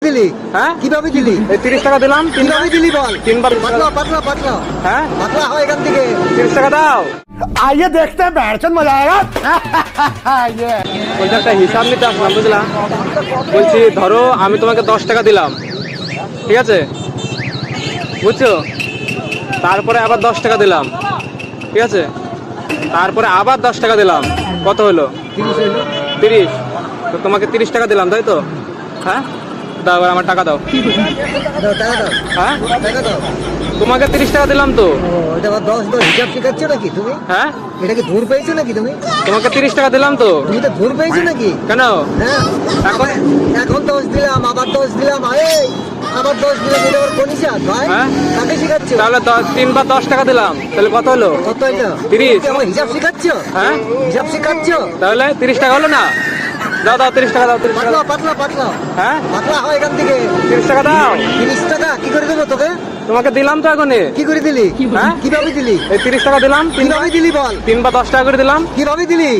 দিলি? হ্যাঁ কিভাবে দিলি? এই 30 টাকা দিলাম কিভাবে দিলি বল? তিনবার পাতলা পাতলা পাতলা হ্যাঁ পাতলা হয় এখান থেকে। 30 টাকা দাও। आइए देखते हैं बैठचंद मजा आएगा ये বলছি একটা হিসাব নিতে আসলাম বুঝলা। বলছি ধরো আমি তোমাকে 10 টাকা দিলাম, ঠিক আছে বুঝছো, তারপরে আবার 10 টাকা দিলাম, ঠিক আছে, তারপরে আবার 10 টাকা দিলাম, কত হলো? 30 হলো। 30। তো তোমাকে 30 টাকা দিলাম তাই তো? হ্যাঁ দাও এবার আমার টাকা দাও। দাও টাকা দাও। হ্যাঁ টাকা দাও। তোমাকে 30 টাকা দিলাম তো। ও এটা আবার 10 10 হিসাব শিখাচ্ছ নাকি তুমি? হ্যাঁ এটা কি ধুর পেয়েছো নাকি তুমি? তোমাকে 30 টাকা দিলাম তো। তুমি তো ধুর পেয়েছো নাকি? কেন? হ্যাঁ এখন এখন 10 দিলাম, আবার 10 দিলাম, এই আবার 10 দিলাম, এটা আবার কোন হিসাব ভাই? হ্যাঁ? কাকে শিখাচ্ছ? তাহলে 3 বার 10 টাকা দিলাম, তাহলে কত হলো? কত এটা? 30। তুমি আমার হিসাব শিখাচ্ছ? হ্যাঁ হিসাব শিখাচ্ছ? তাহলে 30 টাকা হলো না? দাও দাও 30 টাকা দাও। 30 টাকা পাতলা দাও। পাতলা পাতলা হ্যাঁ পাতলা হয় এখান থেকে। 30 টাকা দাও। 30 টাকা কি করে দেবো তোকে? তোমাকে দিলাম তো এখনই। কি করে দিলি? হ্যাঁ? কিভাবে দিলি? এই 30 টাকা দিলাম, কিভাবে দিলি বল? 3 বার 10 টাকা করে দিলাম। কিভাবে দিলি?